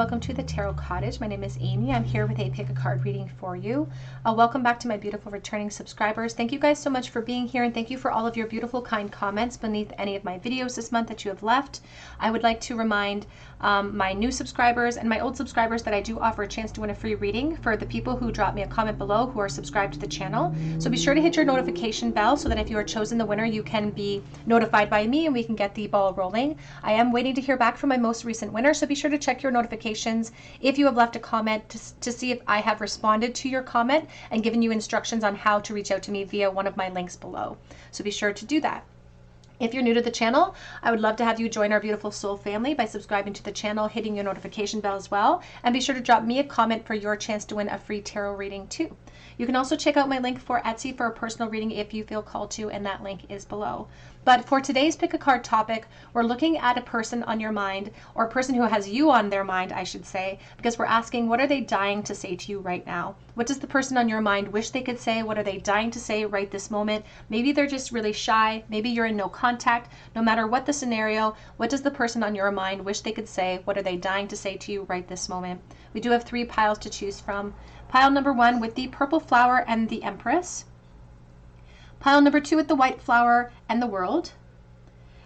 welcome to the Tarot Cottage. My name is Amy. I'm here with a pick a card reading for you. Welcome back to my beautiful returning subscribers. Thank you guys so much for being here, and thank you for all of your beautiful kind comments beneath any of my videos this month that you have left. I would like to remind my new subscribers and my old subscribers that I do offer a chance to win a free reading for the people who drop me a comment below who are subscribed to the channel. So be sure to hit your notification bell so that if you are chosen the winner, you can be notified by me and we can get the ball rolling. I am waiting to hear back from my most recent winner, so be sure to check your notifications if you have left a comment to see if I have responded to your comment and given you instructions on how to reach out to me via one of my links below. So be sure to do that. If you're new to the channel, I would love to have you join our beautiful soul family by subscribing to the channel, hitting your notification bell as well, and be sure to drop me a comment for your chance to win a free tarot reading too. You can also check out my link for Etsy for a personal reading if you feel called to, and that link is below. But for today's pick a card topic, we're looking at a person on your mind, or a person who has you on their mind, I should say, because we're asking, what are they dying to say to you right now? What does the person on your mind wish they could say? What are they dying to say right this moment? Maybe they're just really shy. Maybe you're in no contact. No matter what the scenario, what does the person on your mind wish they could say? What are they dying to say to you right this moment? We do have 3 piles to choose from. Pile number 1 with the purple flower and the Empress. Pile number 2 with the white flower and the World.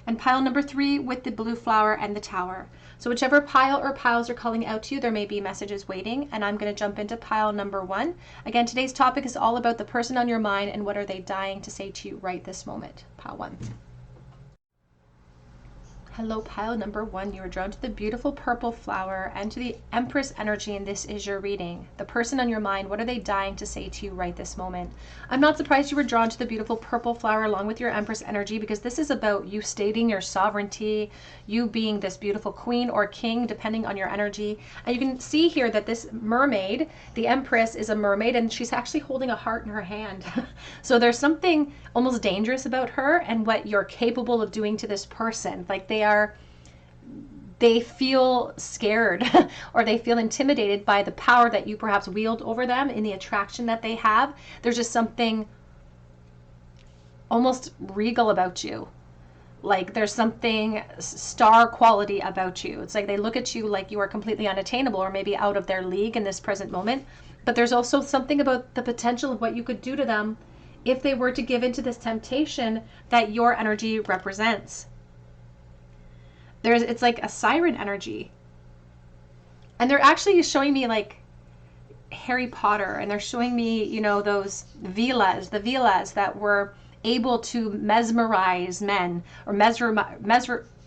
And pile number 3 with the blue flower and the Tower. So whichever pile or piles are calling out to you, there may be messages waiting, and I'm going to jump into pile number 1. Again, today's topic is all about the person on your mind and what are they dying to say to you right this moment. Pile 1. Hello, pile number 1. You are drawn to the beautiful purple flower and to the Empress energy, and this is your reading. The person on your mind, what are they dying to say to you right this moment? I'm not surprised you were drawn to the beautiful purple flower along with your Empress energy, because this is about you stating your sovereignty, you being this beautiful queen or king, depending on your energy. And you can see here that this mermaid, the Empress, is a mermaid, and she's actually holding a heart in her hand. So there's something almost dangerous about her and what you're capable of doing to this person. Like they feel scared or they feel intimidated by the power that you perhaps wield over them in the attraction that they have. There's just something almost regal about you. Like there's something star quality about you. It's like they look at you like you are completely unattainable or maybe out of their league in this present moment. But there's also something about the potential of what you could do to them if they were to give into this temptation that your energy represents. It's like a siren energy. And they're actually showing me like Harry Potter, and they're showing me, you know, those the villas that were able to mesmerize men or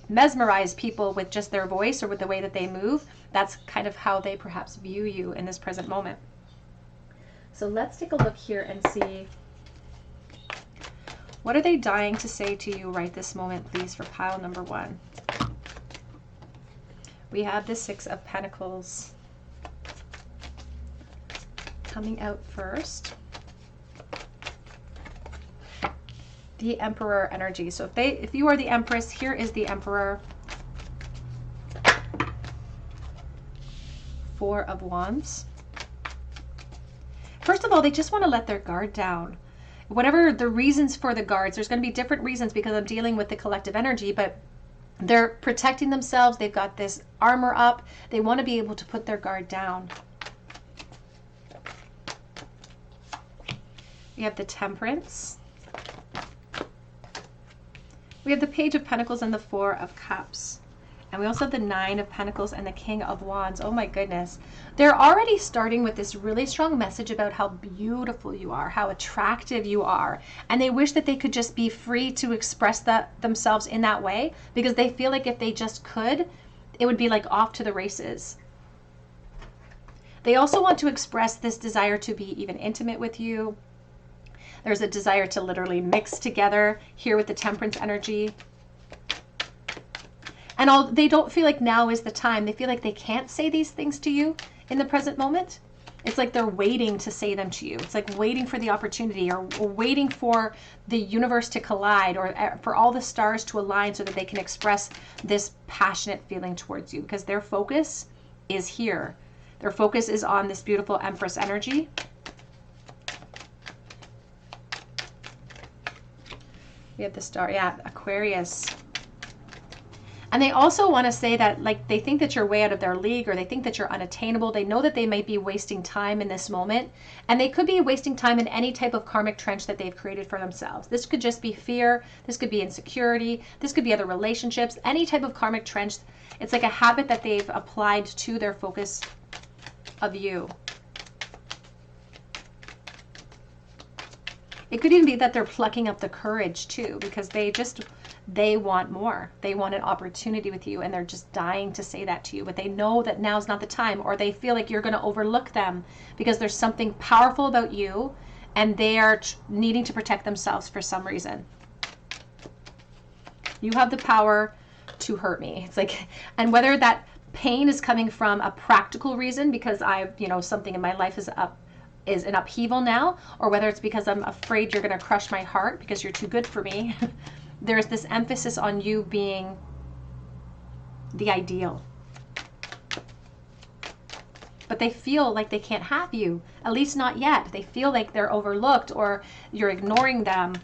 mesmerize people with just their voice or with the way that they move. That's kind of how they perhaps view you in this present moment. So let's take a look here and see, what are they dying to say to you right this moment, please, for pile number 1. We have the 6 of Pentacles coming out first. The Emperor energy. So if you are the Empress, here is the Emperor. 4 of Wands. First of all, they just want to let their guard down. Whatever the reasons for the guards, there's going to be different reasons because I'm dealing with the collective energy, but they're protecting themselves. They've got this armor up. They want to be able to put their guard down. We have the Temperance. We have the Page of Pentacles and the 4 of Cups. And we also have the 9 of Pentacles and the King of Wands. Oh my goodness. They're already starting with this really strong message about how beautiful you are, how attractive you are. And they wish that they could just be free to express themselves in that way, because they feel like if they just could, it would be like off to the races. They also want to express this desire to be even intimate with you. There's a desire to literally mix together here with the Temperance energy. And they don't feel like now is the time. They feel like they can't say these things to you in the present moment. It's like they're waiting to say them to you. It's like waiting for the opportunity, or waiting for the universe to collide, or for all the stars to align so that they can express this passionate feeling towards you, because their focus is here. Their focus is on this beautiful Empress energy. We have the star, yeah, Aquarius. And they also want to say that, like, they think that you're way out of their league, or they think that you're unattainable. They know that they might be wasting time in this moment, and they could be wasting time in any type of karmic trench that they've created for themselves. This could just be fear. This could be insecurity. This could be other relationships, any type of karmic trench. It's like a habit that they've applied to their focus of you. It could even be that they're plucking up the courage too, because they want more. They want an opportunity with you, and they're just dying to say that to you, but they know that now's not the time, or they feel like you're going to overlook them because there's something powerful about you, and they are needing to protect themselves for some reason. You have the power to hurt me. It's like, and whether that pain is coming from a practical reason because I've, something in my life is an upheaval now, or whether it's because I'm afraid you're going to crush my heart because you're too good for me. There's this emphasis on you being the ideal. But they feel like they can't have you, at least not yet. They feel like they're overlooked, or you're ignoring them,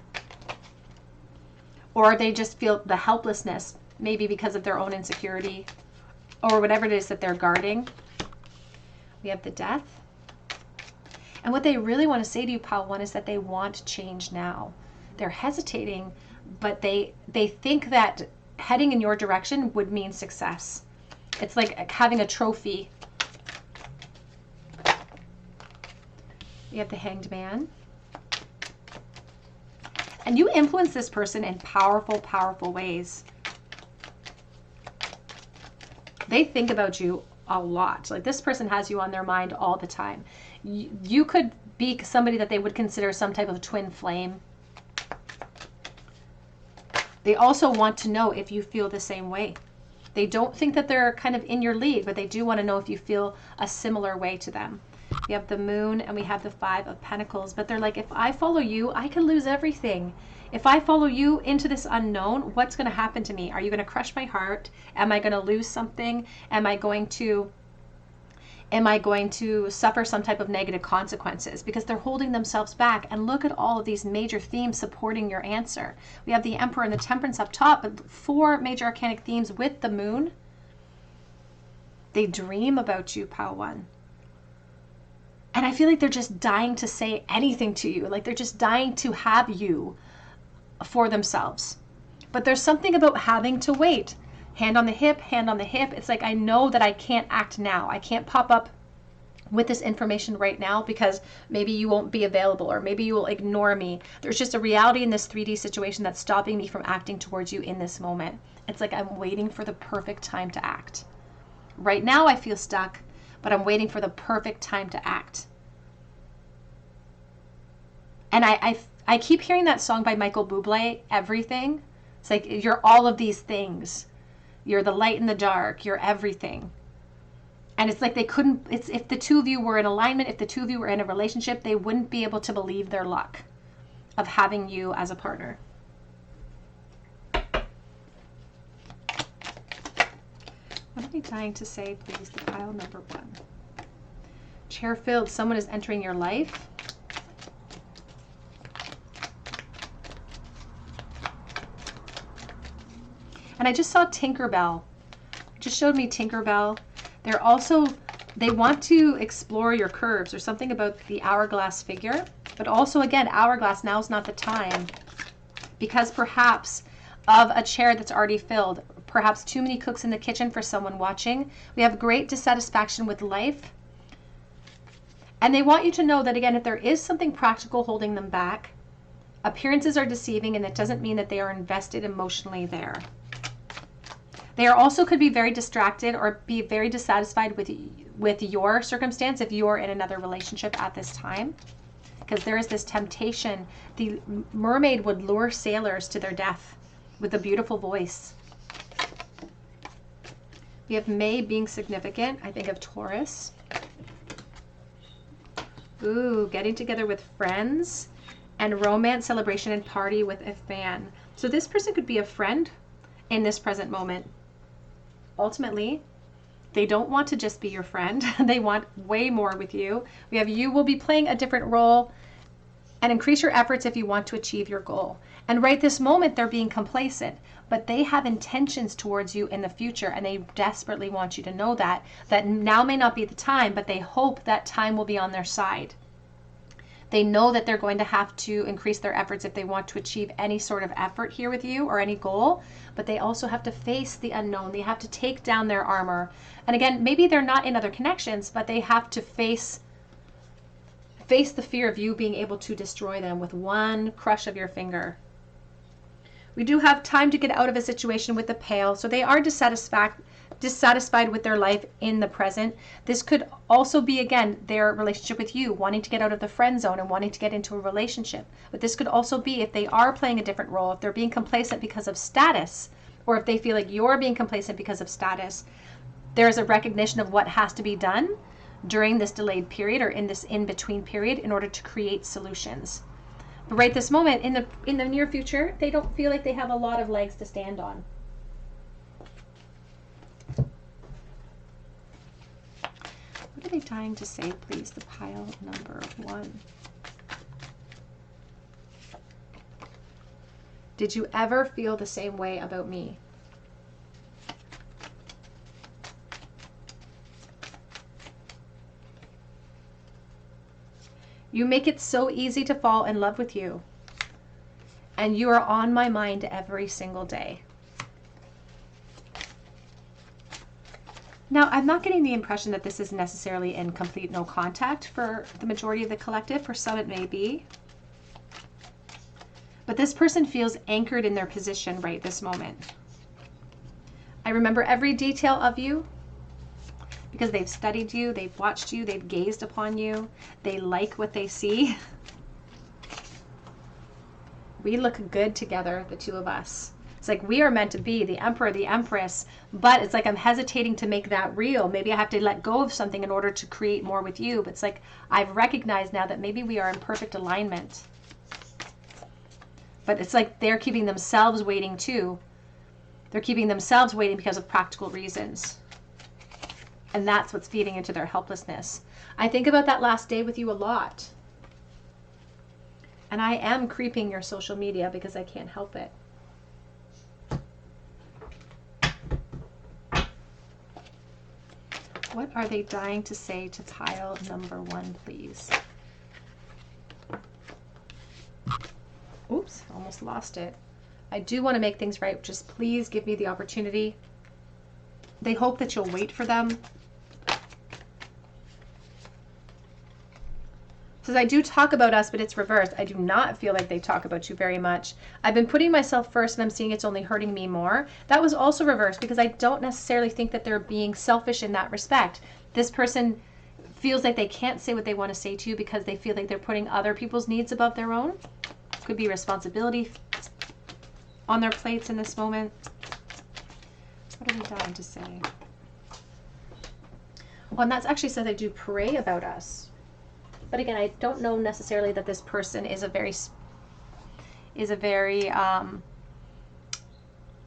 or they just feel the helplessness, maybe because of their own insecurity, or whatever it is that they're guarding. We have the Death. And what they really want to say to you, Pile 1, is that they want change now. They're hesitating, but they think that heading in your direction would mean success. It's like having a trophy. You have the Hanged Man. And you influence this person in powerful, powerful ways. They think about you a lot. Like, this person has you on their mind all the time. You could be somebody that they would consider some type of twin flame. They also want to know if you feel the same way. They don't think that they're kind of in your league, but they do want to know if you feel a similar way to them. We have the Moon, and we have the Five of Pentacles, but they're like, if I follow you, I could lose everything. If I follow you into this unknown, what's going to happen to me? Are you going to crush my heart? Am I going to lose something? Am I going to suffer some type of negative consequences? Because they're holding themselves back. And look at all of these major themes supporting your answer. We have the Emperor and the Temperance up top, but 4 major arcanic themes with the Moon. They dream about you, Pile 1. And I feel like they're just dying to say anything to you. Like, they're just dying to have you for themselves. But there's something about having to wait. Hand on the hip, hand on the hip. It's like, I know that I can't act now. I can't pop up with this information right now because maybe you won't be available, or maybe you will ignore me. There's just a reality in this 3D situation that's stopping me from acting towards you in this moment. It's like I'm waiting for the perfect time to act. Right now I feel stuck, but I'm waiting for the perfect time to act. And I keep hearing that song by Michael Bublé, Everything. It's like, you're all of these things. You're the light in the dark. You're everything. And it's like they couldn't, it's if the two of you were in alignment, if the two of you were in a relationship, they wouldn't be able to believe their luck of having you as a partner. What are they dying to say, please? The pile number 1. Chair filled, someone is entering your life. And I just saw Tinkerbell. It just showed me Tinkerbell. They want to explore your curves, or something about the hourglass figure. But also, again, hourglass, now's not the time. Because perhaps of a chair that's already filled, perhaps too many cooks in the kitchen for someone watching. We have great dissatisfaction with life. And they want you to know that, again, if there is something practical holding them back, appearances are deceiving, and it doesn't mean that they are invested emotionally there. They are also could be very distracted or be very dissatisfied with your circumstance if you're in another relationship at this time. Because there is this temptation. The mermaid would lure sailors to their death with a beautiful voice. We have May being significant. I think of Taurus. Ooh, getting together with friends, and romance, celebration, and party with a fan. So this person could be a friend in this present moment. Ultimately, they don't want to just be your friend. They want way more with you. We have you will be playing a different role And increase your efforts if you want to achieve your goal. And right this moment, they're being complacent, but they have intentions towards you in the future, and they desperately want you to know that now may not be the time, but they hope that time will be on their side. They know that they're going to have to increase their efforts if they want to achieve any sort of effort here with you or any goal, but they also have to face the unknown. They have to take down their armor. And again, maybe they're not in other connections, but they have to face the fear of you being able to destroy them with one crush of your finger. We do have time to get out of a situation with the Pale, so they are dissatisfied with their life in the present. This could also be, again, their relationship with you, wanting to get out of the friend zone and wanting to get into a relationship. But this could also be if they are playing a different role, if they're being complacent because of status, or if they feel like you're being complacent because of status. There's a recognition of what has to be done during this delayed period or in this in-between period in order to create solutions. But right this moment, in the near future, they don't feel like they have a lot of legs to stand on. What are they dying to say, please? The pile number 1. Did you ever feel the same way about me? You make it so easy to fall in love with you. And you are on my mind every single day. Now, I'm not getting the impression that this is necessarily in complete no contact for the majority of the collective. For some, it may be. But this person feels anchored in their position right this moment. I remember every detail of you because they've studied you, they've watched you, they've gazed upon you. They like what they see. We look good together, the two of us. It's like we are meant to be the emperor, the empress, but it's like I'm hesitating to make that real. Maybe I have to let go of something in order to create more with you. But it's like I've recognized now that maybe we are in perfect alignment. But it's like they're keeping themselves waiting too. They're keeping themselves waiting because of practical reasons. And that's what's feeding into their helplessness. I think about that last day with you a lot. And I am creeping your social media because I can't help it. What are they dying to say to pile number 1, please? Oops, almost lost it. I do want to make things right. Just please give me the opportunity. They hope that you'll wait for them. Says, I do talk about us, but it's reversed. I do not feel like they talk about you very much. I've been putting myself first and I'm seeing it's only hurting me more. That was also reversed because I don't necessarily think that they're being selfish in that respect. This person feels like they can't say what they want to say to you because they feel like they're putting other people's needs above their own. Could be responsibility on their plates in this moment. What are we dying to say? Well, and that's actually says I do pray about us. But again, I don't know necessarily that this person is a very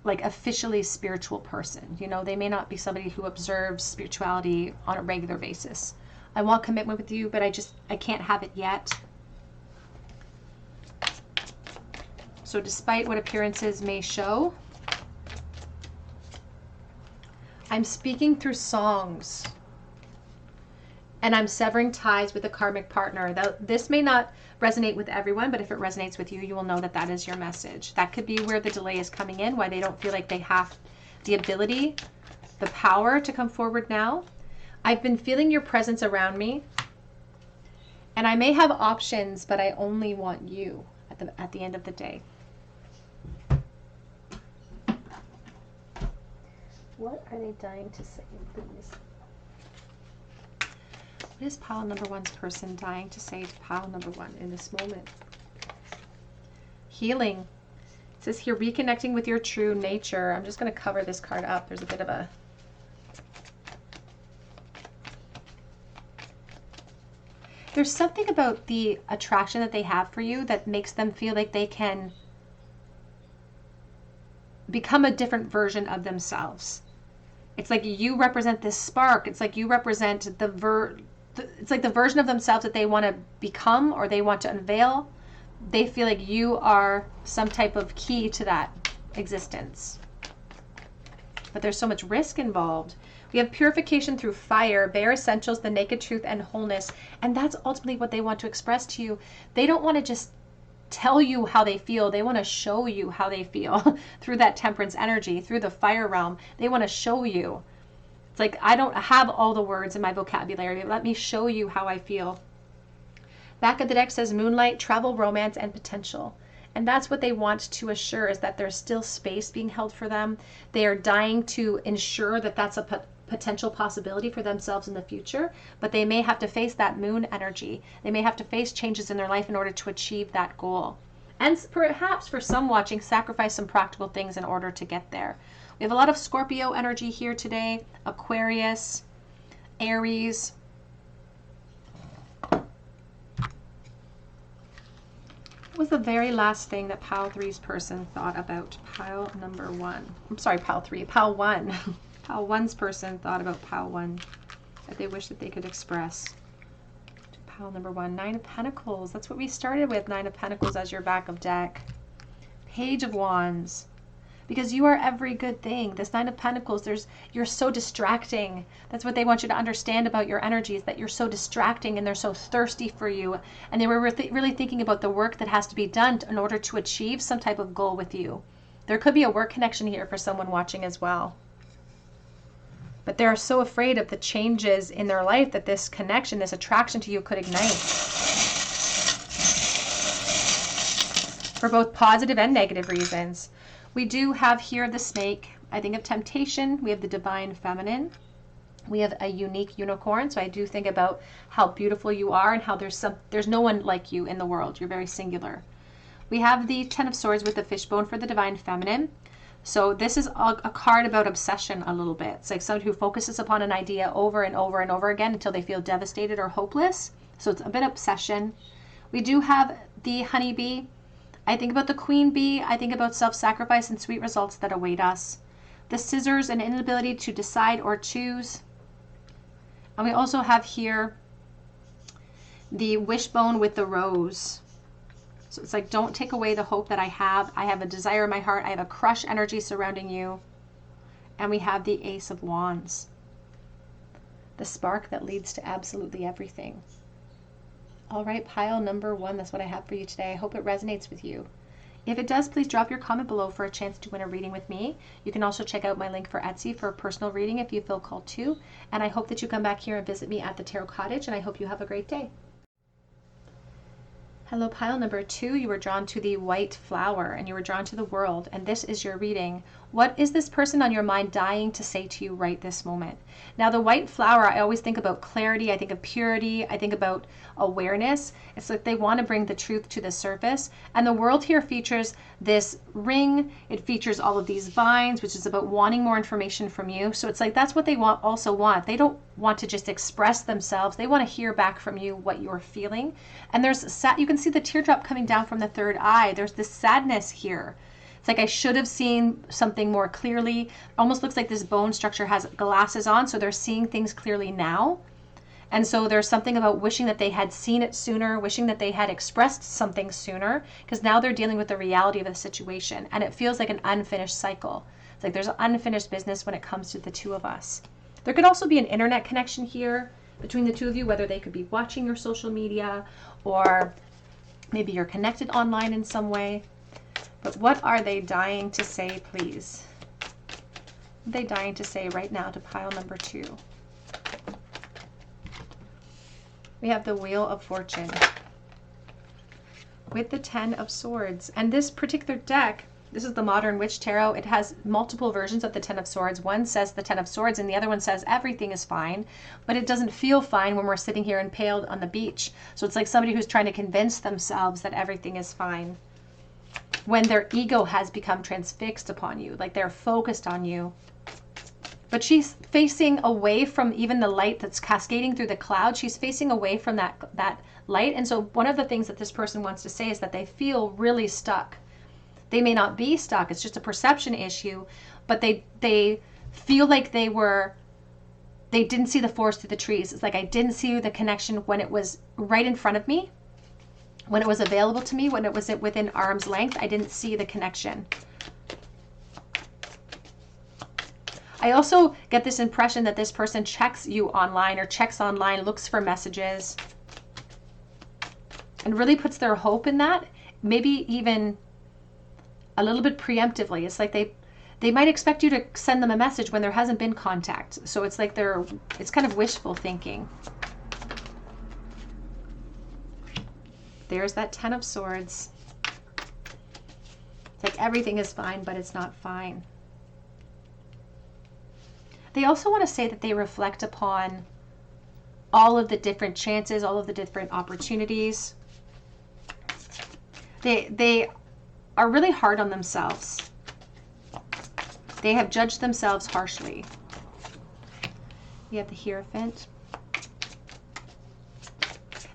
like officially spiritual person. You know, they may not be somebody who observes spirituality on a regular basis. I want commitment with you, but I can't have it yet. So despite what appearances may show, I'm speaking through songs. And I'm severing ties with a karmic partner. This may not resonate with everyone, but if it resonates with you, you will know that that is your message. That could be where the delay is coming in, why they don't feel like they have the ability, the power to come forward now. I've been feeling your presence around me. And I may have options, but I only want you at the end of the day. What are they dying to say, please? What is pile number 1's person dying to say to pile number 1 in this moment? Healing. It says here, reconnecting with your true nature. I'm just going to cover this card up. There's a bit of a... There's something about the attraction that they have for you that makes them feel like they can become a different version of themselves. It's like you represent this spark. It's like you represent it's like the version of themselves that they want to become or they want to unveil. they feel like you are some type of key to that existence. But there's so much risk involved. We have purification through fire, bare essentials, the naked truth, and wholeness. And that's ultimately what they want to express to you. They don't want to just tell you how they feel. They want to show you how they feel through that temperance energy, through the fire realm. They want to show you. It's like, I don't have all the words in my vocabulary. Let me show you how I feel. Back of the deck says moonlight, travel, romance, and potential. And that's what they want to assure, is that there's still space being held for them. They are dying to ensure that that's a potential possibility for themselves in the future, but they may have to face that moon energy. They may have to face changes in their life in order to achieve that goal. And perhaps for some watching, sacrifice some practical things in order to get there. We have a lot of Scorpio energy here today, Aquarius, Aries. What was the very last thing that pile 3's person thought about pile number 1? I'm sorry, pile 3, pile 1. Pile 1's person thought about pile 1 that they wish that they could express. To pile number 1, 9 of Pentacles. That's what we started with, 9 of Pentacles as your back of deck. Page of Wands. Because you are every good thing. This 9 of Pentacles, you're so distracting. That's what they want you to understand about your energies, that you're so distracting and they're so thirsty for you. And they were really thinking about the work that has to be done in order to achieve some type of goal with you. There could be a work connection here for someone watching as well. But they're so afraid of the changes in their life that this connection, this attraction to you could ignite. For both positive and negative reasons. We do have here the snake. I think of temptation. We have the divine feminine. We have a unique unicorn. So I do think about how beautiful you are and how there's no one like you in the world. You're very singular. We have the 10 of Swords with the fishbone for the divine feminine. So this is a card about obsession a little bit. It's like someone who focuses upon an idea over and over and over again until they feel devastated or hopeless. So it's a bit obsession. We do have the honeybee. I think about the queen bee. I think about self-sacrifice and sweet results that await us. The scissors, an inability to decide or choose. And we also have here the wishbone with the rose. So it's like, don't take away the hope that I have. I have a desire in my heart. I have a crush energy surrounding you. And we have the Ace of Wands. The spark that leads to absolutely everything. All right, pile number 1, that's what I have for you today. I hope it resonates with you. If it does, please drop your comment below for a chance to win a reading with me. You can also check out my link for Etsy for a personal reading if you feel called to. And I hope that you come back here and visit me at the Tarot Cottage, and I hope you have a great day. Hello, pile number 2. You were drawn to the white flower and you were drawn to the world, and this is your reading. What is this person on your mind dying to say to you right this moment? Now, the white flower, I always think about clarity. I think of purity. I think about awareness. It's like they want to bring the truth to the surface. And the world here features this ring. It features all of these vines, which is about wanting more information from you. So it's like that's what they also want. They don't want to just express themselves. They want to hear back from you what you're feeling. And you can see the teardrop coming down from the third eye. There's this sadness here. It's like I should have seen something more clearly. Almost looks like this bone structure has glasses on, so they're seeing things clearly now. And so there's something about wishing that they had seen it sooner, wishing that they had expressed something sooner, because now they're dealing with the reality of the situation. And it feels like an unfinished cycle. It's like there's unfinished business when it comes to the two of us. There could also be an internet connection here between the two of you, whether they could be watching your social media or maybe you're connected online in some way. But what are they dying to say, please? What are they dying to say right now to pile number 2? We have the Wheel of Fortune with the 10 of Swords. And this particular deck, this is the Modern Witch Tarot. It has multiple versions of the 10 of Swords. One says the 10 of Swords and the other one says everything is fine, but it doesn't feel fine when we're sitting here impaled on the beach. So it's like somebody who's trying to convince themselves that everything is fine when their ego has become transfixed upon you, like they're focused on you. But she's facing away from even the light that's cascading through the cloud. She's facing away from that light. And so one of the things that this person wants to say is that they feel really stuck. They may not be stuck. It's just a perception issue, but they feel like they didn't see the forest through the trees. It's like I didn't see the connection when it was right in front of me. When it was available to me, when it was within arm's length, I didn't see the connection. I also get this impression that this person checks you online or checks online, looks for messages, and really puts their hope in that, maybe even a little bit preemptively. It's like they might expect you to send them a message when there hasn't been contact. So it's like it's kind of wishful thinking. There's that 10 of Swords. It's like everything is fine, but it's not fine. They also want to say that they reflect upon all of the different chances, all of the different opportunities. They are really hard on themselves. They have judged themselves harshly. You have the Hierophant.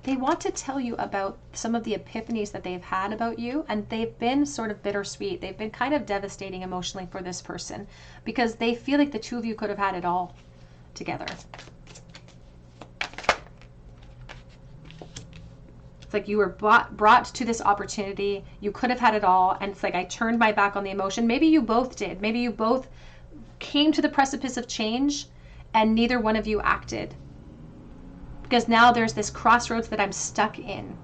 They want to tell you about some of the epiphanies that they've had about you, and they've been sort of bittersweet. They've been kind of devastating emotionally for this person because they feel like the two of you could have had it all together. It's like you were brought to this opportunity. You could have had it all, and it's like I turned my back on the emotion. Maybe you both did. Maybe you both came to the precipice of change, and neither one of you acted. Because now there's this crossroads that I'm stuck in.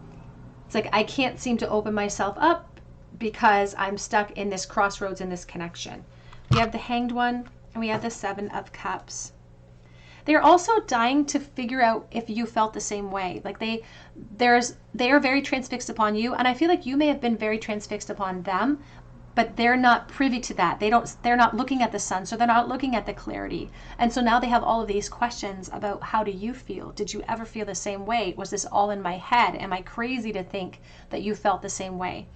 It's like I can't seem to open myself up because I'm stuck in this crossroads, in this connection. We have the Hanged One, and we have the Seven of Cups. They're also dying to figure out if you felt the same way. Like they are very transfixed upon you, and I feel like you may have been very transfixed upon them, but they're not privy to that. They're not looking at the sun, so they're not looking at the clarity. And so now they have all of these questions about, how do you feel? Did you ever feel the same way? Was this all in my head? Am I crazy to think that you felt the same way?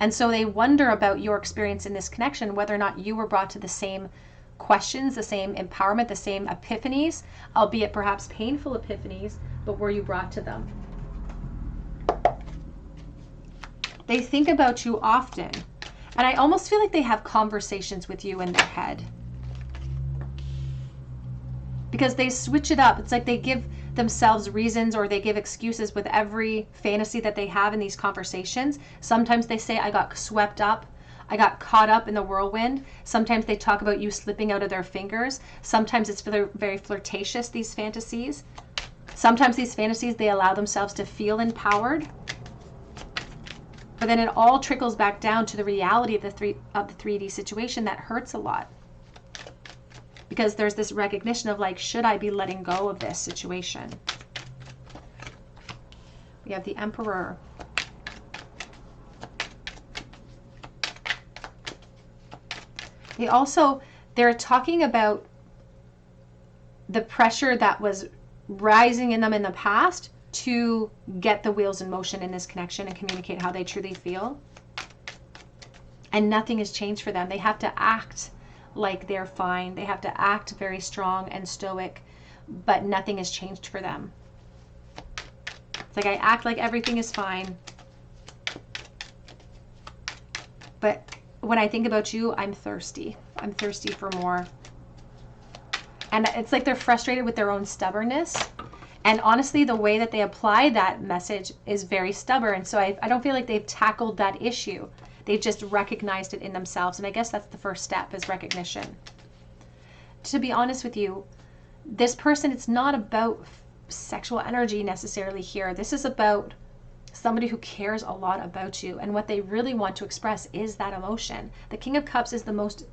And so they wonder about your experience in this connection, whether or not you were brought to the same questions, the same empowerment, the same epiphanies, albeit perhaps painful epiphanies, but were you brought to them? They think about you often. And I almost feel like they have conversations with you in their head. Because they switch it up. It's like they give themselves reasons, or they give excuses with every fantasy that they have in these conversations. Sometimes they say, I got swept up. I got caught up in the whirlwind. Sometimes they talk about you slipping out of their fingers. Sometimes it's very flirtatious, these fantasies. Sometimes these fantasies, they allow themselves to feel empowered. But then it all trickles back down to the reality of the 3D situation that hurts a lot. Because there's this recognition of like, should I be letting go of this situation? We have the Emperor. They're talking about the pressure that was rising in them in the past to get the wheels in motion in this connection and communicate how they truly feel. And nothing has changed for them. They have to act like they're fine. They have to act very strong and stoic, but nothing has changed for them. It's like I act like everything is fine, but when I think about you, I'm thirsty. I'm thirsty for more. And it's like they're frustrated with their own stubbornness. And honestly, the way that they apply that message is very stubborn. So I don't feel like they've tackled that issue. They've just recognized it in themselves. And I guess that's the first step, is recognition. To be honest with you, this person, it's not about sexual energy necessarily here. This is about somebody who cares a lot about you. And what they really want to express is that emotion. The King of Cups is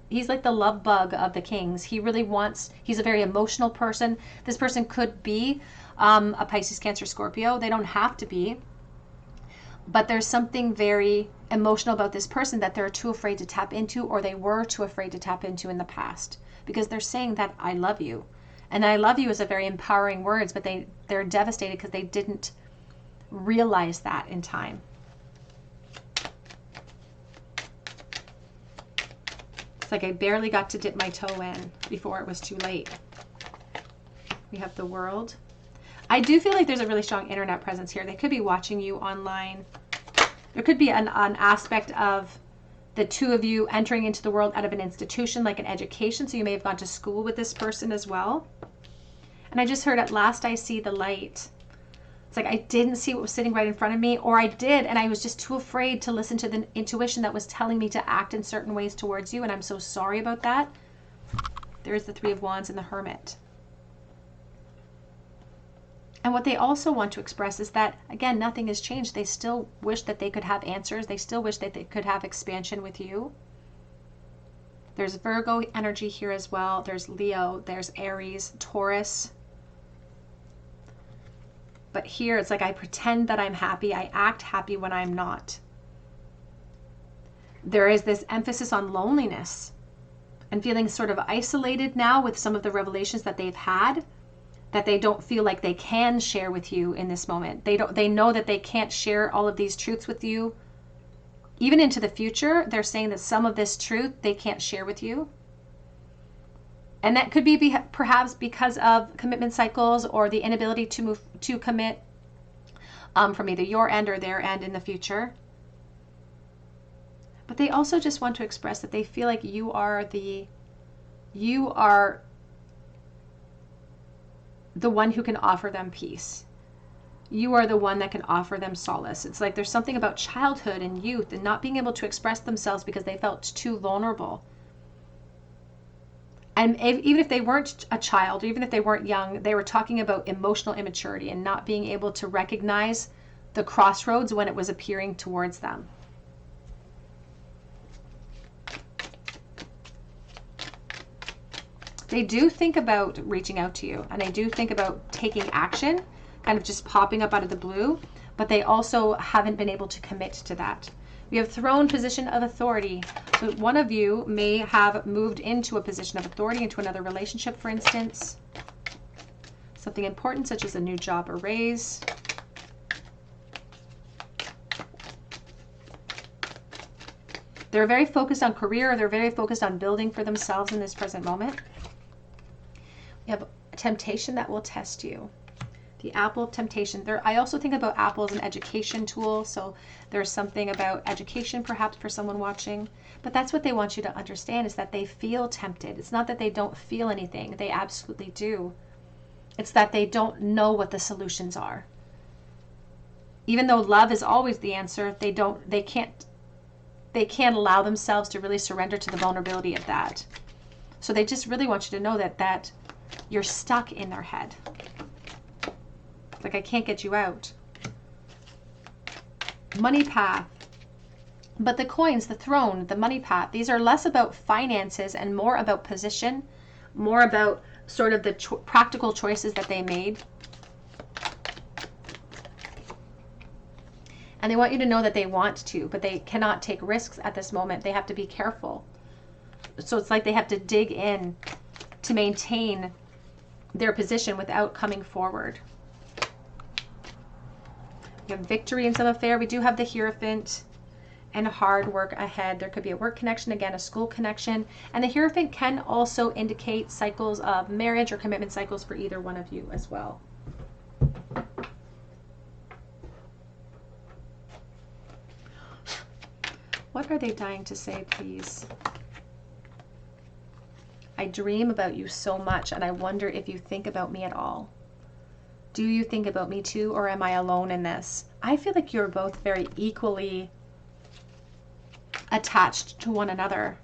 he's like the love bug of the kings. He's a very emotional person. This person could be a Pisces, Cancer, Scorpio. They don't have to be. But there's something very emotional about this person that they're too afraid to tap into, or they were too afraid to tap into in the past. Because they're saying that I love you. And I love you is a very empowering words, but they're devastated because they didn't realize that in time. It's like I barely got to dip my toe in before it was too late. We have the World. I do feel like there's a really strong internet presence here. They could be watching you online. There could be an aspect of the two of you entering into the world out of an institution, like an education. So you may have gone to school with this person as well. And I just heard, at last I see the light. It's like I didn't see what was sitting right in front of me, or I did, and I was just too afraid to listen to the intuition that was telling me to act in certain ways towards you, and I'm so sorry about that. There's the Three of Wands and the Hermit. And what they also want to express is that, again, nothing has changed. They still wish that they could have answers. They still wish that they could have expansion with you. There's Virgo energy here as well. There's Leo, there's Aries, Taurus. But here it's like I pretend that I'm happy. I act happy when I'm not. There is this emphasis on loneliness and feeling sort of isolated now with some of the revelations that they've had, that they don't feel like they can share with you in this moment. They know that they can't share all of these truths with you. Even into the future, they're saying that some of this truth they can't share with you. And that could be perhaps because of commitment cycles or the inability to commit from either your end or their end in the future. But they also just want to express that they feel like you are the one who can offer them peace. You are the one that can offer them solace. It's like there's something about childhood and youth and not being able to express themselves because they felt too vulnerable. And even if they weren't a child, even if they weren't young, they were talking about emotional immaturity and not being able to recognize the crossroads when it was appearing towards them. They do think about reaching out to you, and they do think about taking action, kind of just popping up out of the blue, but they also haven't been able to commit to that. We have Throne, position of authority. So one of you may have moved into a position of authority, into another relationship, for instance. Something important, such as a new job or raise. They're very focused on career. They're very focused on building for themselves in this present moment. We have a temptation that will test you. The apple of temptation. I also think about apple as an education tool. So there's something about education perhaps for someone watching. But that's what they want you to understand, is that they feel tempted. It's not that they don't feel anything. They absolutely do. It's that they don't know what the solutions are. Even though love is always the answer, they can't allow themselves to really surrender to the vulnerability of that. So they just really want you to know that you're stuck in their head. Like, I can't get you out. Money path. But the coins, the throne, the money path, these are less about finances and more about position, more about sort of the practical choices that they made. And they want you to know that they want to, but they cannot take risks at this moment. They have to be careful. So it's like they have to dig in to maintain their position without coming forward. We have victory in some affair. We do have the Hierophant and hard work ahead. There could be a work connection, again, a school connection. And the Hierophant can also indicate cycles of marriage or commitment cycles for either one of you as well. What are they dying to say, please? I dream about you so much, and I wonder if you think about me at all. Do you think about me too, or am I alone in this? I feel like you're both very equally attached to one another.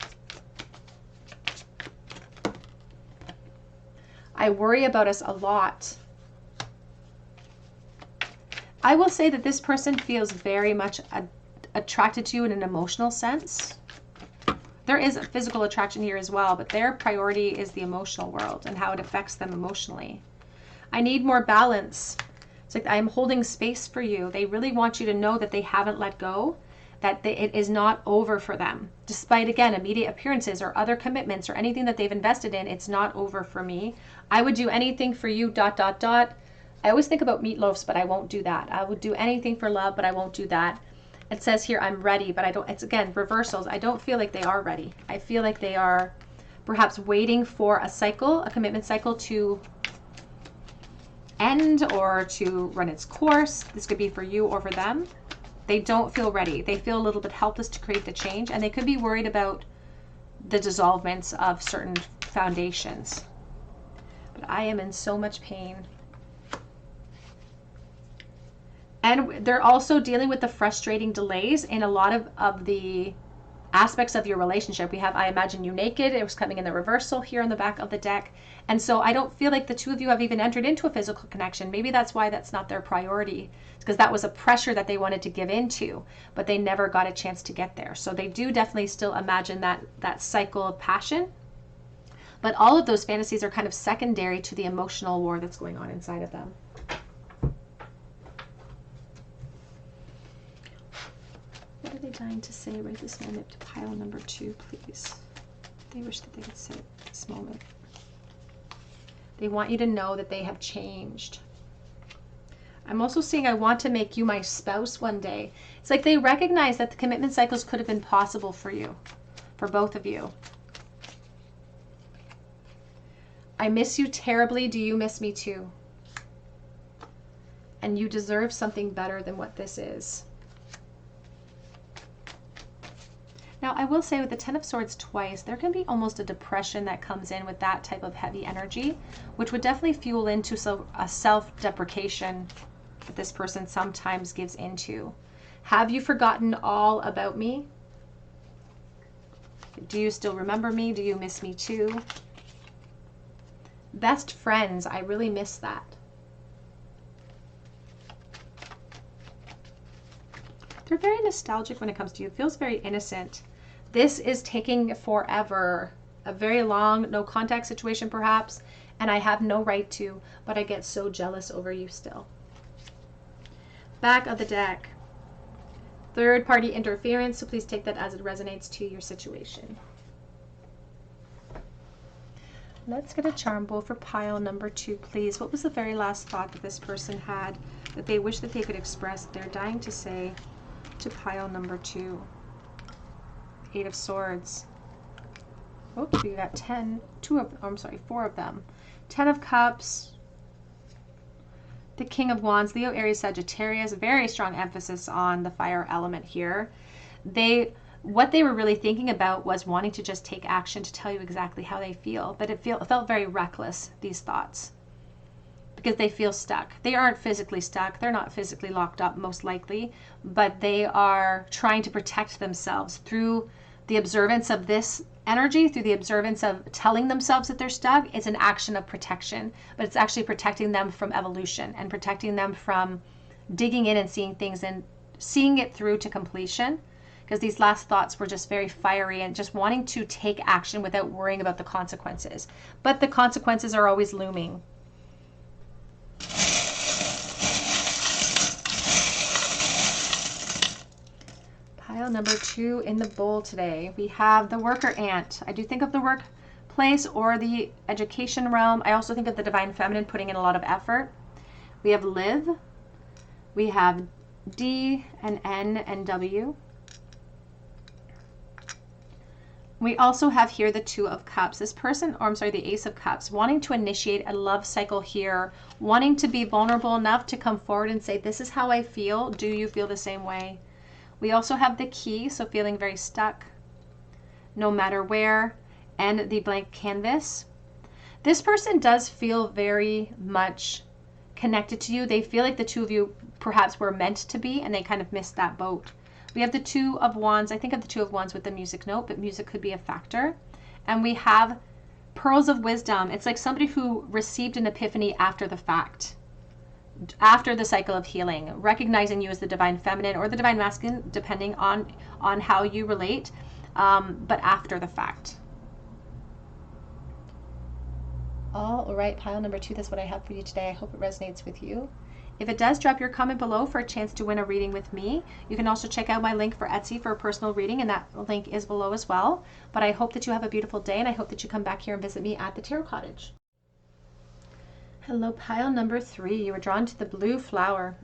I worry about us a lot. I will say that this person feels very much attracted to you in an emotional sense. There is a physical attraction here as well, but their priority is the emotional world and how it affects them emotionally. I need more balance. It's like I'm holding space for you. They really want you to know that they haven't let go, that it is not over for them. Despite, again, immediate appearances or other commitments or anything that they've invested in, it's not over for me. I would do anything for you, ... I always think about meatloafs, but I won't do that. I would do anything for love, but I won't do that. It says here, I'm ready, but I don't, it's again, reversals. I don't feel like they are ready. I feel like they are perhaps waiting for a cycle, a commitment cycle to end or to run its course. This could be for you or for them. They don't feel ready. They feel a little bit helpless to create the change, and they could be worried about the dissolvements of certain foundations. But I am in so much pain. And they're also dealing with the frustrating delays in a lot of the aspects of your relationship. We have I Imagine You Naked. It was coming in the reversal here in the back of the deck. And so I don't feel like the two of you have even entered into a physical connection. Maybe that's why that's not their priority. It's because that was a pressure that they wanted to give into, but they never got a chance to get there. So they do definitely still imagine that cycle of passion. But all of those fantasies are kind of secondary to the emotional war that's going on inside of them. What are they dying to say right this moment to pile number 2, please? They wish that they could say at this moment. They want you to know that they have changed. I'm also seeing I want to make you my spouse one day. It's like they recognize that the commitment cycles could have been possible for you, for both of you. I miss you terribly. Do you miss me too? And you deserve something better than what this is. Now, I will say with the Ten of Swords twice, there can be almost a depression that comes in with that type of heavy energy, which would definitely fuel into a self-deprecation that this person sometimes gives into. Have you forgotten all about me? Do you still remember me? Do you miss me too? Best friends, I really miss that. They're very nostalgic when it comes to you. It feels very innocent. This is taking forever, a very long no contact situation perhaps, and I have no right to, but I get so jealous over you still. Back of the deck, third party interference, so please take that as it resonates to your situation. Let's get a charm bowl for pile number 2, please. What was the very last thought that this person had that they wish that they could express, that they're dying to say to pile number 2? 8 of Swords. Oops, we got 4 of them. 10 of Cups. The King of Wands, Leo, Aries, Sagittarius. Very strong emphasis on the fire element here. What they were really thinking about was wanting to just take action to tell you exactly how they feel, but it felt very reckless, these thoughts, because they feel stuck. They aren't physically stuck. They're not physically locked up, most likely, but they are trying to protect themselves through the observance of this energy, through the observance of telling themselves that they're stuck. It's an action of protection, but it's actually protecting them from evolution and protecting them from digging in and seeing things and seeing it through to completion. Because these last thoughts were just very fiery and just wanting to take action without worrying about the consequences. But the consequences are always looming. Pile number 2 in the bowl today. We have the worker ant. I do think of the workplace or the education realm. I also think of the divine feminine putting in a lot of effort. We have live. We have D and N and W. We also have here the 2 of Cups. This person, or I'm sorry, the Ace of Cups, wanting to initiate a love cycle here, wanting to be vulnerable enough to come forward and say, this is how I feel. Do you feel the same way? We also have the Key, so feeling very stuck, no matter where, and the blank canvas. This person does feel very much connected to you. They feel like the two of you perhaps were meant to be, and they kind of missed that boat. We have the 2 of Wands. I think of the 2 of Wands with the music note, but music could be a factor. And we have pearls of wisdom. It's like somebody who received an epiphany after the fact, after the cycle of healing, recognizing you as the divine feminine or the divine masculine, depending on how you relate, but after the fact. All right, pile number 2, that's what I have for you today. I hope it resonates with you. If it does, drop your comment below for a chance to win a reading with me. You can also check out my link for Etsy for a personal reading, and that link is below as well. But I hope that you have a beautiful day, and I hope that you come back here and visit me at the Tarot Cottage. Hello, pile number 3. You were drawn to the blue flower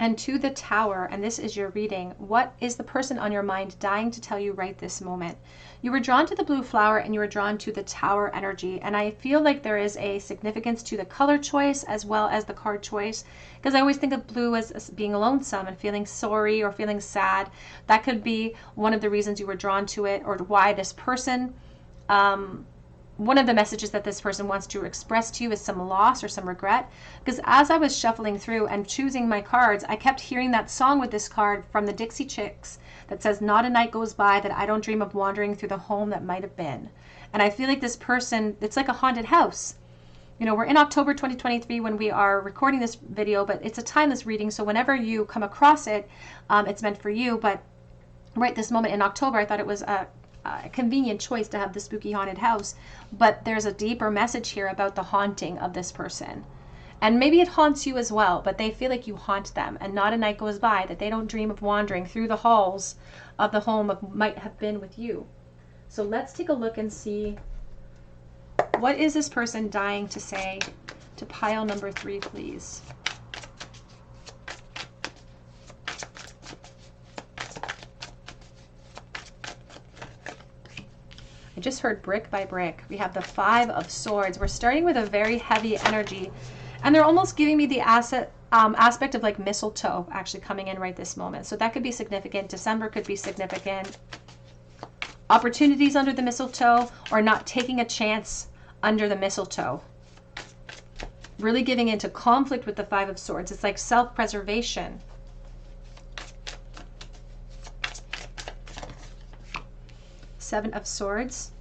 and to the Tower, and this is your reading. What is the person on your mind dying to tell you right this moment? You were drawn to the blue flower and you were drawn to the Tower energy, and I feel like there is a significance to the color choice as well as the card choice, because I always think of blue as being lonesome and feeling sorry or feeling sad. That could be one of the reasons you were drawn to it, or why this person one of the messages that this person wants to express to you is some loss or some regret. Because as I was shuffling through and choosing my cards, I kept hearing that song with this card from the Dixie Chicks that says, not a night goes by that I don't dream of wandering through the home that might have been. And I feel like this person, it's like a haunted house. You know, we're in October 2023 when we are recording this video, but it's a timeless reading. So whenever you come across it, it's meant for you. But right this moment in October, I thought it was a convenient choice to have the spooky haunted house. But there's a deeper message here about the haunting of this person. And maybe it haunts you as well, but they feel like you haunt them. And not a night goes by that they don't dream of wandering through the halls of the home of might have been with you. So let's take a look and see, what is this person dying to say to pile number 3, please? I just heard brick by brick. We have the 5 of Swords. We're starting with a very heavy energy, and they're almost giving me the aspect of like mistletoe actually coming in right this moment. So that could be significant. December could be significant. Opportunities under the mistletoe, or not taking a chance under the mistletoe. Really giving into conflict with the 5 of Swords. It's like self-preservation. Seven of Swords.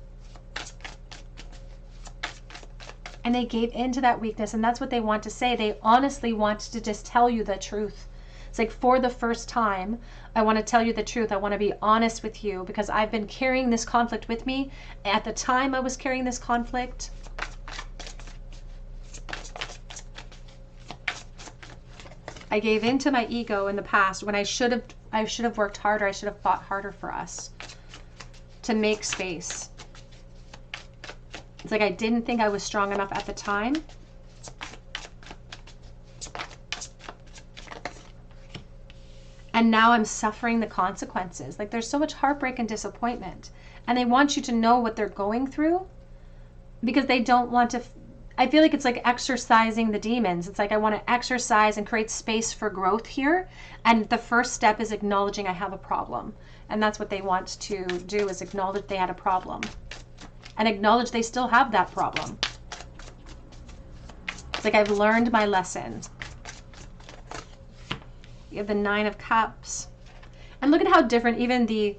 And they gave in to that weakness, and that's what they want to say. They honestly want to just tell you the truth. It's like, for the first time, I want to tell you the truth. I want to be honest with you because I've been carrying this conflict with me. At the time I was carrying this conflict, I gave in to my ego in the past when I should have worked harder. I should have fought harder for us to make space. It's like I didn't think I was strong enough at the time. And now I'm suffering the consequences. Like, there's so much heartbreak and disappointment. And they want you to know what they're going through because they don't want to. I feel like it's like exercising the demons. It's like, I want to exercise and create space for growth here. And the first step is acknowledging I have a problem. And that's what they want to do, is acknowledge they had a problem. And acknowledge they still have that problem. It's like, I've learned my lesson. You have the 9 of Cups. And look at how different even the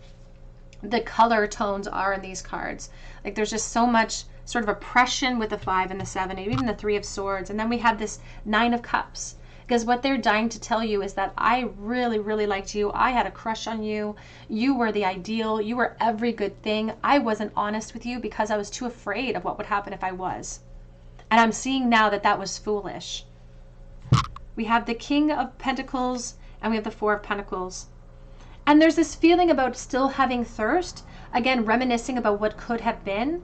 color tones are in these cards. Like, there's just so much sort of oppression with the 5 and the 7, and even the 3 of Swords. And then we have this 9 of Cups. Because what they're dying to tell you is that I really, really liked you. I had a crush on you. You were the ideal. You were every good thing. I wasn't honest with you because I was too afraid of what would happen if I was. And I'm seeing now that that was foolish. We have the King of Pentacles and we have the 4 of Pentacles. And there's this feeling about still having thirst. Again, reminiscing about what could have been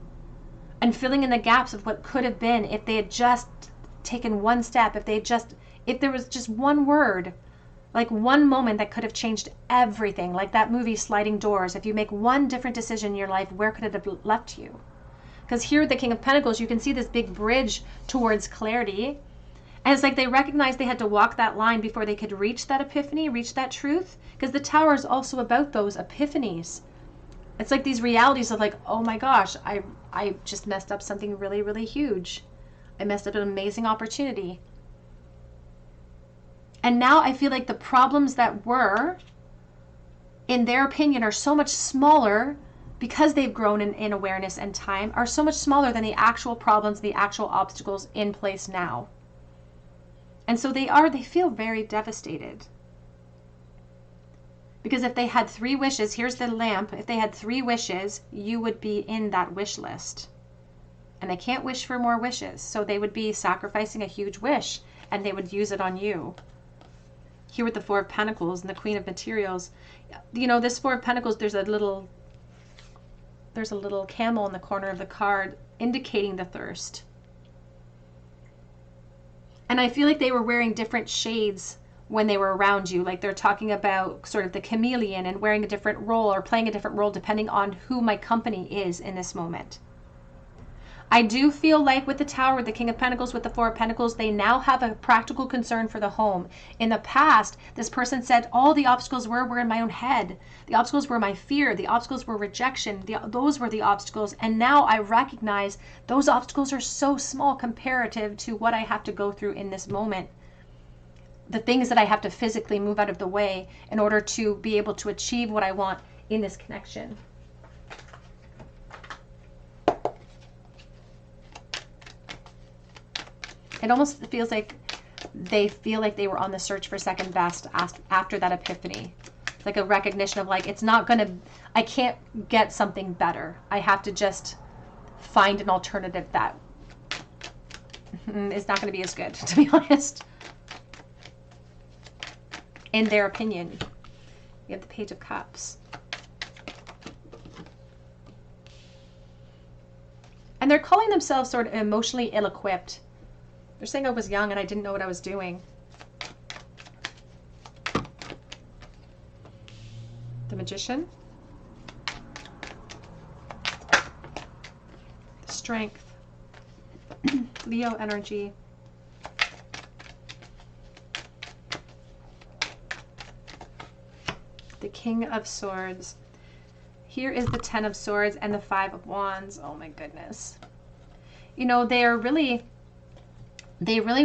and filling in the gaps of what could have been if they had just taken one step, if there was just one word, like one moment that could have changed everything, like that movie Sliding Doors. If you make one different decision in your life, where could it have left you? Because here with the King of Pentacles, you can see this big bridge towards clarity. And it's like they recognized they had to walk that line before they could reach that epiphany, reach that truth. Because the Tower is also about those epiphanies. It's like these realities of like, oh my gosh, I just messed up something really, really huge. I messed up an amazing opportunity. And now I feel like the problems that were, in their opinion, are so much smaller because they've grown in awareness and time, are so much smaller than the actual problems, the actual obstacles in place now. And so they feel very devastated. Because if they had 3 wishes, here's the lamp, if they had 3 wishes, you would be in that wish list. And they can't wish for more wishes. So they would be sacrificing a huge wish and they would use it on you. Here with the 4 of Pentacles and the Queen of Materials, you know, this 4 of Pentacles, there's a little camel in the corner of the card indicating the thirst. And I feel like they were wearing different shades when they were around you. Like they're talking about sort of the chameleon and wearing a different role or playing a different role depending on who my company is in this moment. I do feel like with the Tower, with the King of Pentacles, with the Four of Pentacles, they now have a practical concern for the home. In the past, this person said all the obstacles were in my own head. The obstacles were my fear. The obstacles were rejection. Those were the obstacles. And now I recognize those obstacles are so small comparative to what I have to go through in this moment. The things that I have to physically move out of the way in order to be able to achieve what I want in this connection. It almost feels like they feel like they were on the search for second best after that epiphany. It's like a recognition of like, it's not gonna, I can't get something better. I have to just find an alternative that is not gonna be as good, to be honest. In their opinion. We have the Page of Cups. And they're calling themselves sort of emotionally ill-equipped. They're saying I was young and I didn't know what I was doing. The Magician. Strength. Leo energy. The King of Swords. Here is the Ten of Swords and the Five of Wands. Oh my goodness. You know, they really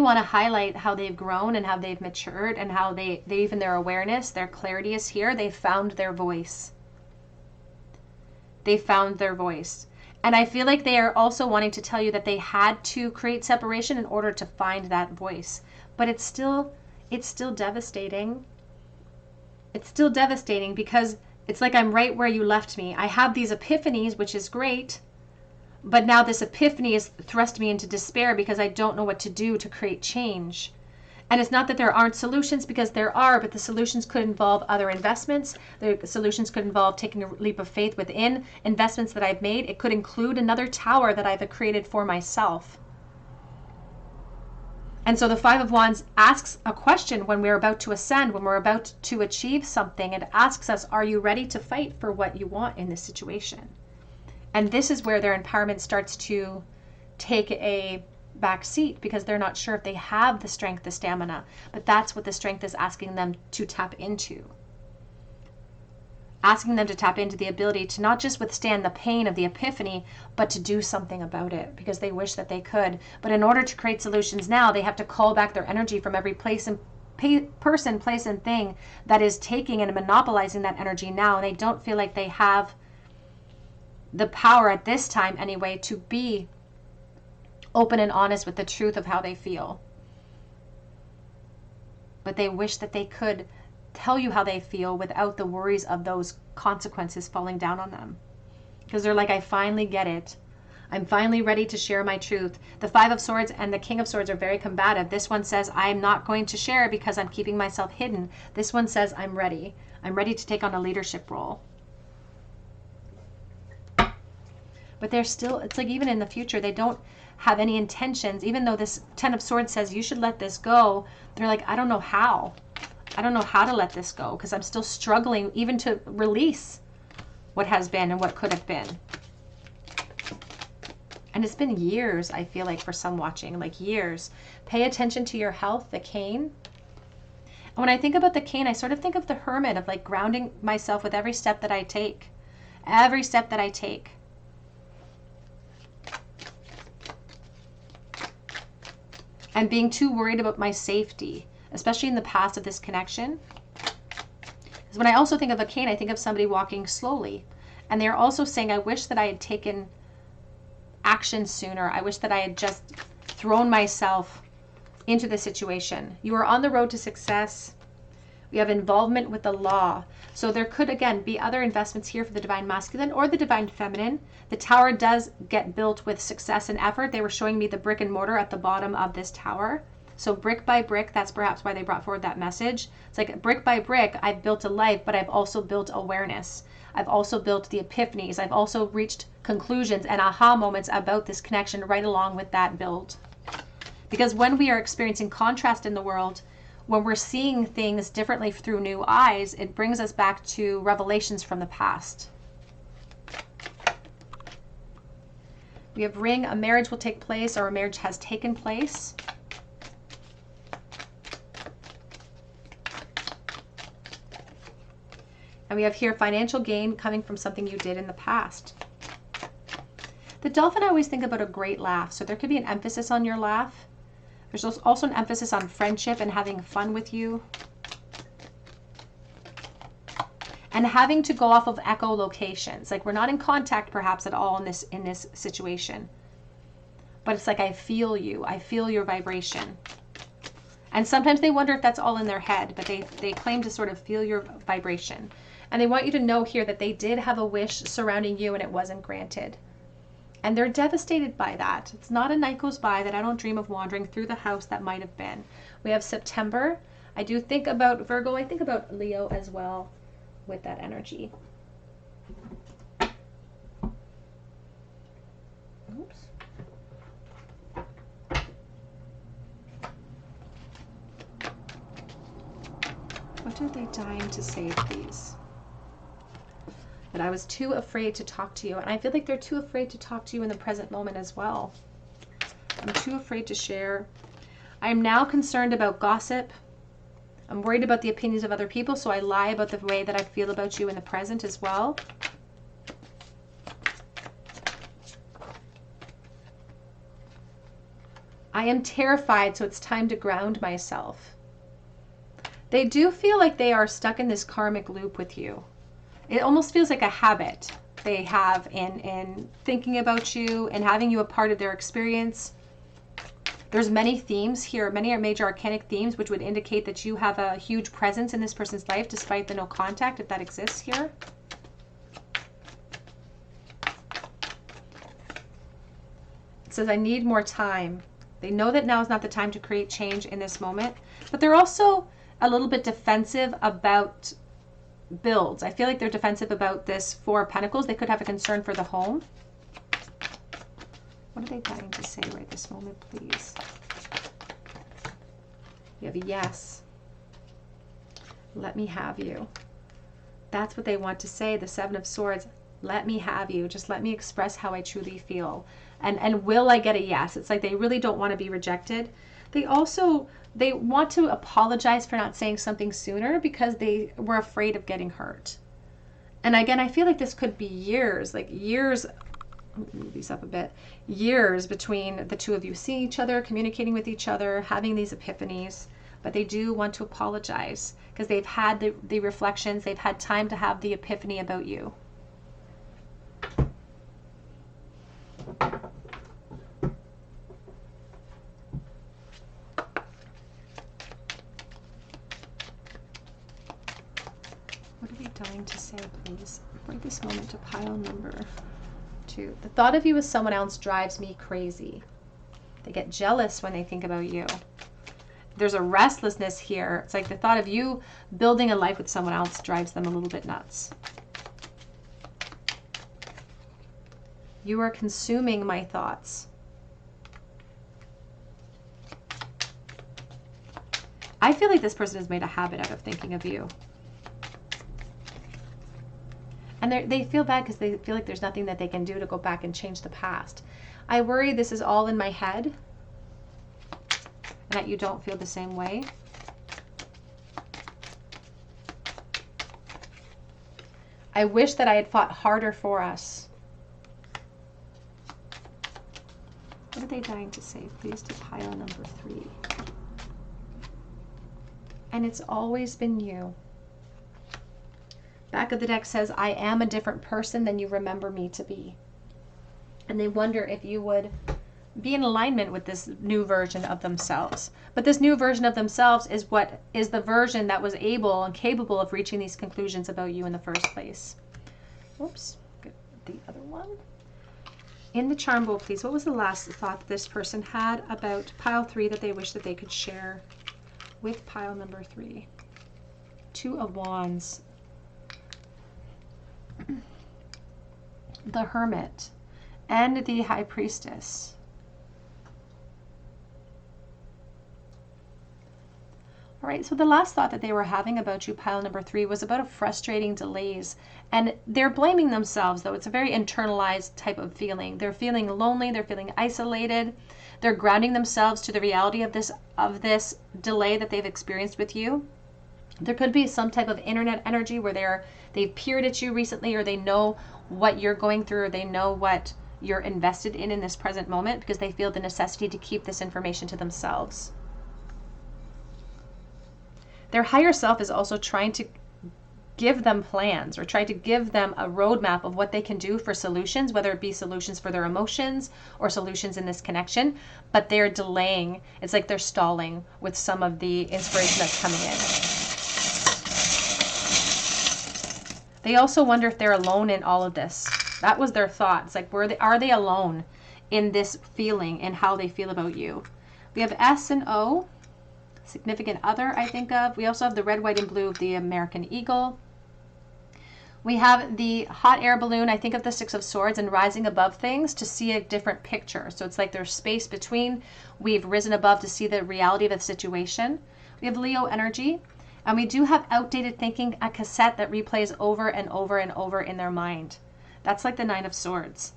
want to highlight how they've grown and how they've matured and how they even their awareness, their clarity is here. They found their voice. They found their voice. And I feel like they are also wanting to tell you that they had to create separation in order to find that voice. But it's still devastating. It's still devastating because it's like I'm right where you left me. I have these epiphanies, which is great. But now this epiphany has thrust me into despair because I don't know what to do to create change. And it's not that there aren't solutions, because there are, but the solutions could involve other investments. The solutions could involve taking a leap of faith within investments that I've made. It could include another tower that I've created for myself. And so the Five of Wands asks a question when we're about to ascend, when we're about to achieve something. It asks us, are you ready to fight for what you want in this situation? And this is where their empowerment starts to take a back seat, because they're not sure if they have the strength, the stamina. But that's what the strength is asking them to tap into. Asking them to tap into the ability to not just withstand the pain of the epiphany, but to do something about it, because they wish that they could. But in order to create solutions now, they have to call back their energy from every person, place, and thing that is taking and monopolizing that energy now. And they don't feel like they have the power at this time anyway to be open and honest with the truth of how they feel. But they wish that they could tell you how they feel without the worries of those consequences falling down on them. Because they're like, I finally get it. I'm finally ready to share my truth. The Five of Swords and the King of Swords are very combative. This one says, I'm not going to share because I'm keeping myself hidden. This one says, I'm ready. I'm ready to take on a leadership role. But they're still, it's like even in the future, they don't have any intentions. Even though this Ten of Swords says you should let this go, they're like, I don't know how. I don't know how to let this go, because I'm still struggling even to release what has been and what could have been. And it's been years, I feel like, for some watching, like years. Pay attention to your health, the cane. And when I think about the cane, I sort of think of the hermit, of like grounding myself with every step that I take. Every step that I take. And being too worried about my safety, especially in the past of this connection. Because when I also think of a cane, I think of somebody walking slowly. And they're also saying, I wish that I had taken action sooner. I wish that I had just thrown myself into the situation. You are on the road to success. We have involvement with the law. So there could, again, be other investments here for the Divine Masculine or the Divine Feminine. The tower does get built with success and effort. They were showing me the brick and mortar at the bottom of this tower. So brick by brick, that's perhaps why they brought forward that message. It's like brick by brick, I've built a life, but I've also built awareness. I've also built the epiphanies. I've also reached conclusions and aha moments about this connection right along with that build. Because when we are experiencing contrast in the world, when we're seeing things differently through new eyes, it brings us back to revelations from the past. We have ring, a marriage will take place or a marriage has taken place. And we have here financial gain coming from something you did in the past. The dolphin, I always think about a great laugh. So there could be an emphasis on your laugh. There's also an emphasis on friendship and having fun with you. And having to go off of echolocations. Like we're not in contact perhaps at all in this situation. But it's like I feel you. I feel your vibration. And sometimes they wonder if that's all in their head, but they claim to sort of feel your vibration. And they want you to know here that they did have a wish surrounding you and it wasn't granted. And they're devastated by that. It's not a night goes by that I don't dream of wandering through the house that might have been. We have September. I do think about Virgo. I think about Leo as well with that energy. Oops. What are they dying to say, please? That I was too afraid to talk to you. And I feel like they're too afraid to talk to you in the present moment as well. I'm too afraid to share. I am now concerned about gossip. I'm worried about the opinions of other people, so I lie about the way that I feel about you in the present as well. I am terrified, so it's time to ground myself. They do feel like they are stuck in this karmic loop with you. It almost feels like a habit they have in thinking about you and having you a part of their experience. There's many themes here, many major arcanic themes, which would indicate that you have a huge presence in this person's life despite the no contact, if that exists here. It says, I need more time. They know that now is not the time to create change in this moment, but they're also a little bit defensive about builds. I feel like they're defensive about this Four of Pentacles. They could have a concern for the home. What are they dying to say right this moment, please? You have a yes. Let me have you. That's what they want to say. The Seven of Swords. Let me have you. Just let me express how I truly feel. And will I get a yes? It's like they really don't want to be rejected. They want to apologize for not saying something sooner because they were afraid of getting hurt. And again, I feel like this could be years, like years, let me move these up a bit, years between the two of you seeing each other, communicating with each other, having these epiphanies. But they do want to apologize because they've had the reflections, they've had time to have the epiphany about you. What are we dying to say, please? Right this moment to pile number 2. The thought of you as someone else drives me crazy. They get jealous when they think about you. There's a restlessness here. It's like the thought of you building a life with someone else drives them a little bit nuts. You are consuming my thoughts. I feel like this person has made a habit out of thinking of you. And they feel bad because they feel like there's nothing that they can do to go back and change the past. I worry this is all in my head and that you don't feel the same way. I wish that I had fought harder for us. What are they dying to say, please, to pile number 3? And it's always been you. Back of the deck says, I am a different person than you remember me to be. And they wonder if you would be in alignment with this new version of themselves. But this new version of themselves is what is the version that was able and capable of reaching these conclusions about you in the first place. Oops, get the other one. In the charm bowl, please, what was the last thought that this person had about pile 3 that they wish that they could share with pile number 3? 2 of Wands. The Hermit and the High Priestess. All right, so the last thought that they were having about you, pile number 3, was about a frustrating delays. And they're blaming themselves, though. It's a very internalized type of feeling. They're feeling lonely. They're feeling isolated. They're grounding themselves to the reality of this delay that they've experienced with you. There could be some type of internet energy where they've peered at you recently, or they know what you're going through, or they know what you're invested in this present moment, because they feel the necessity to keep this information to themselves. Their higher self is also trying to give them plans, or try to give them a roadmap of what they can do for solutions, whether it be solutions for their emotions or solutions in this connection, but they're delaying. It's like they're stalling with some of the inspiration that's coming in. They also wonder if they're alone in all of this. That was their thoughts. Like, are they alone in this feeling and how they feel about you? We have S and O. Significant other, I think of. We also have the red, white, and blue of the American eagle. We have the hot air balloon. I think of the 6 of Swords and rising above things to see a different picture. So it's like there's space between. We've risen above to see the reality of the situation. We have Leo energy. And we do have outdated thinking, a cassette that replays over and over and over in their mind. That's like the 9 of Swords.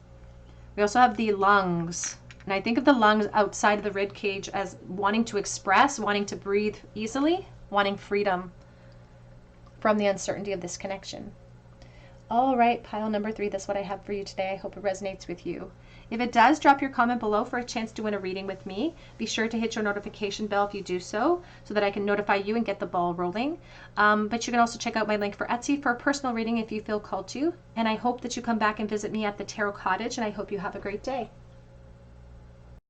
We also have the lungs. And I think of the lungs outside of the rib cage as wanting to express, wanting to breathe easily, wanting freedom from the uncertainty of this connection. All right, pile number 3, that's what I have for you today. I hope it resonates with you. If it does, drop your comment below for a chance to win a reading with me. Be sure to hit your notification bell if you do so that I can notify you and get the ball rolling. But you can also check out my link for Etsy for a personal reading if you feel called to. And I hope that you come back and visit me at the Tarot Cottage, and I hope you have a great day.